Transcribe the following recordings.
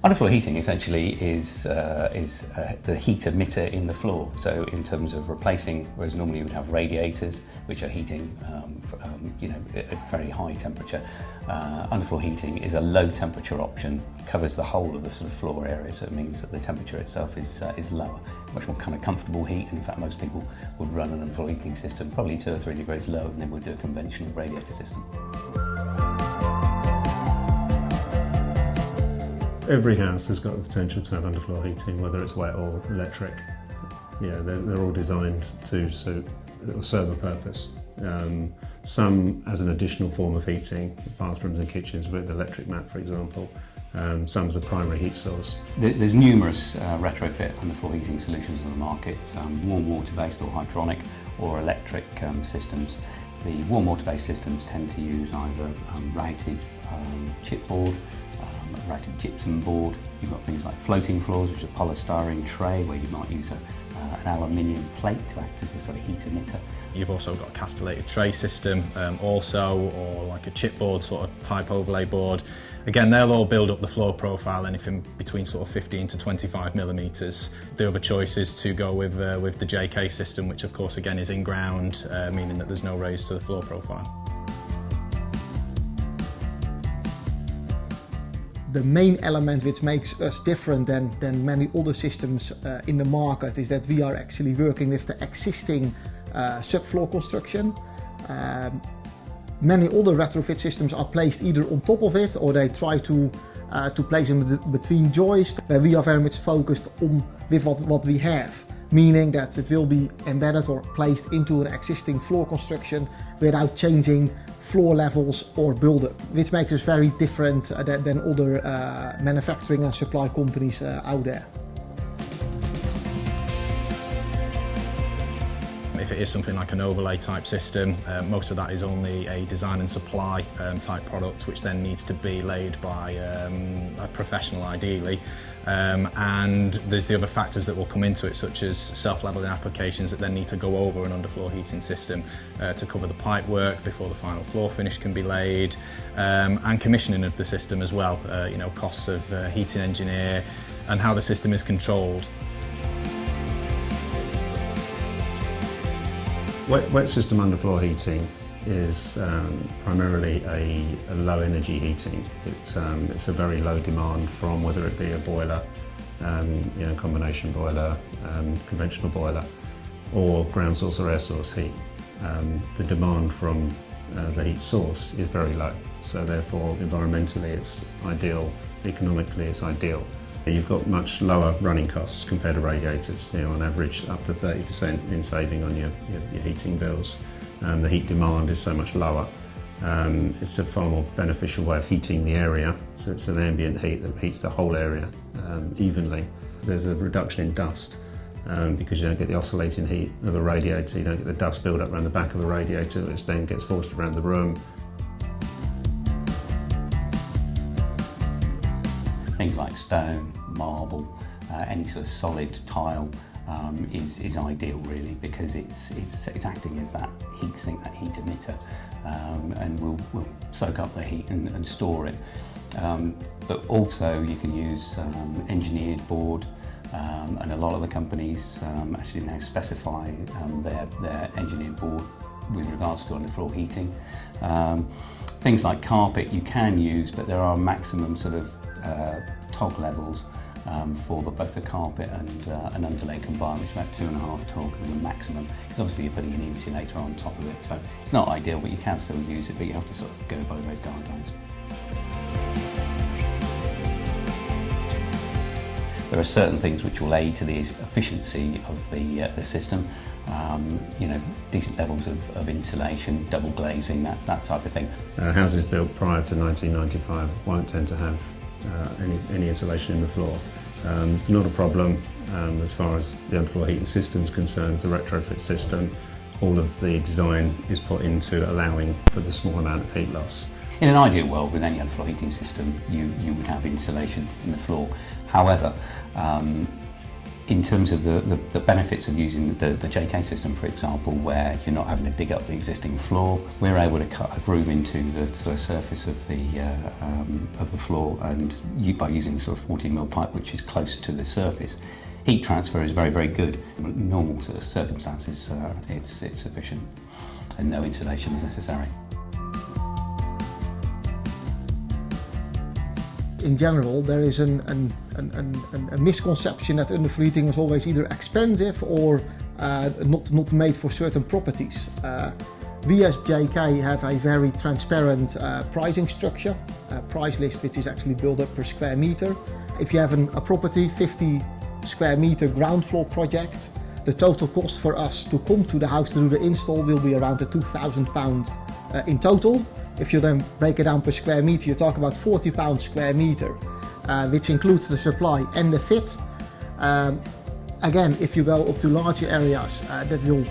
Underfloor heating essentially is the heat emitter in the floor. So in terms of replacing, whereas normally you would have radiators which are heating at very high temperature, underfloor heating is a low temperature option, covers the whole of the sort of floor area, so it means that the temperature itself is lower, much more kind of comfortable heat, and in fact most people would run an underfloor heating system probably 2 or 3 degrees lower than they would do a conventional radiator system. Every house has got the potential to have underfloor heating, whether it's wet or electric. Yeah, they're all designed to serve a purpose. Some as an additional form of heating, bathrooms and kitchens with electric mat, for example. Some as a primary heat source. There's numerous retrofit underfloor heating solutions on the market, warm water-based or hydronic or electric systems. The warm water-based systems tend to use either rated chipboard, rated gypsum board. You've got things like floating floors, which are polystyrene tray, where you might use an aluminium plate to act as the sort of heat emitter. You've also got a castellated tray system also, or like a chipboard sort of type overlay board. Again, they'll all build up the floor profile anything between sort of 15 to 25 millimetres. The other choice is to go with the JK system, which of course again is in ground, meaning that there's no raise to the floor profile. The main element which makes us different than many other systems in the market is that we are actually working with the existing subfloor construction. Many other retrofit systems are placed either on top of it, or they try to place them between joists. Where we are very much focused on with what we have, meaning that it will be embedded or placed into an existing floor construction without changing floor levels or build-up, which makes us very different than other manufacturing and supply companies out there. If it is something like an overlay type system, most of that is only a design and supply type product, which then needs to be laid by a professional ideally. And there's the other factors that will come into it, such as self-leveling applications that then need to go over an underfloor heating system to cover the pipe work before the final floor finish can be laid, and commissioning of the system as well, costs of heating engineer and how the system is controlled. Wet system underfloor heating is primarily a low energy heating. It's a very low demand from whether it be a boiler, combination boiler, conventional boiler, or ground source or air source heat. The demand from the heat source is very low, so therefore environmentally it's ideal, economically it's ideal. You've got much lower running costs compared to radiators, on average up to 30% in saving on your heating bills. The heat demand is so much lower. It's a far more beneficial way of heating the area, so it's an ambient heat that heats the whole area evenly. There's a reduction in dust because you don't get the oscillating heat of a radiator, you don't get the dust build up around the back of the radiator, which then gets forced around the room. Things like stone, marble, any sort of solid tile is ideal really, because it's acting as that heat sink, that heat emitter, and will soak up the heat and store it. But also you can use engineered board, and a lot of the companies actually now specify their engineered board with regards to underfloor heating. Things like carpet you can use, but there are maximum sort of tog levels for both the carpet and an underlay combined, which is about 2.5 tog as a maximum, because obviously you're putting an insulator on top of it, so it's not ideal, but you can still use it, but you have to sort of go by those guidelines. There are certain things which will aid to the efficiency of the system, decent levels of insulation, double glazing, that type of thing. Houses built prior to 1995 won't tend to have any insulation in the floor. It's not a problem as far as the underfloor heating system is concerned. The retrofit system, all of the design is put into allowing for the small amount of heat loss. In an ideal world, with any underfloor heating system, you would have insulation in the floor. However, In terms of the benefits of using the JK system, for example, where you're not having to dig up the existing floor, we're able to cut a groove into the sort of surface of the floor, and by using the sort of 14mm pipe, which is close to the surface, heat transfer is very, very good. In normal sort of circumstances, it's sufficient, and no insulation is necessary. In general, there is a misconception that underfloor is always either expensive or not made for certain properties. We as JK have a very transparent pricing structure, a price list which is actually built up per square meter. If you have a property, 50 square meter ground floor project, the total cost for us to come to the house to do the install will be around £2,000 in total. If you then break it down per square meter, you talk about £40 square meter, which includes the supply and the fit. Again, if you go up to larger areas, that will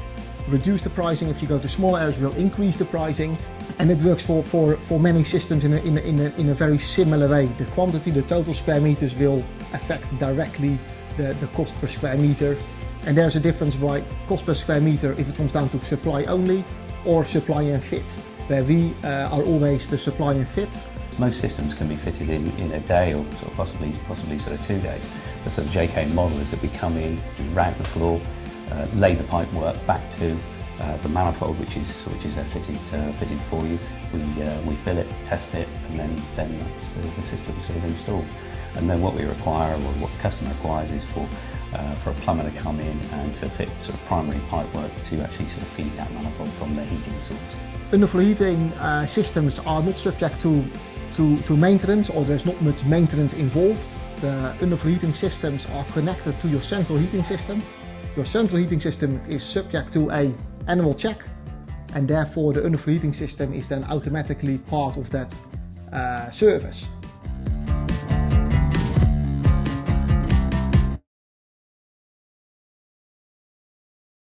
reduce the pricing. If you go to smaller areas, it will increase the pricing. And it works for many systems in a very similar way. The quantity, the total square meters will affect directly the cost per square meter. And there's a difference by cost per square meter if it comes down to supply only or supply and fit, where we are always the supply and fit. Most systems can be fitted in a day or sort of possibly sort of 2 days. The sort of JK model is that we come in, we rag the floor, lay the pipe work back to the manifold which is there fitted for you. We fill it, test it, and then that's the system sort of installed. And then what we require, or what the customer requires, is for a plumber to come in and to fit sort of primary pipe work to actually sort of feed that manifold from the heating source. Underfloor heating systems are not subject to maintenance, or there's not much maintenance involved. The underfloor heating systems are connected to your central heating system. Your central heating system is subject to an annual check, and therefore the underfloor heating system is then automatically part of that service.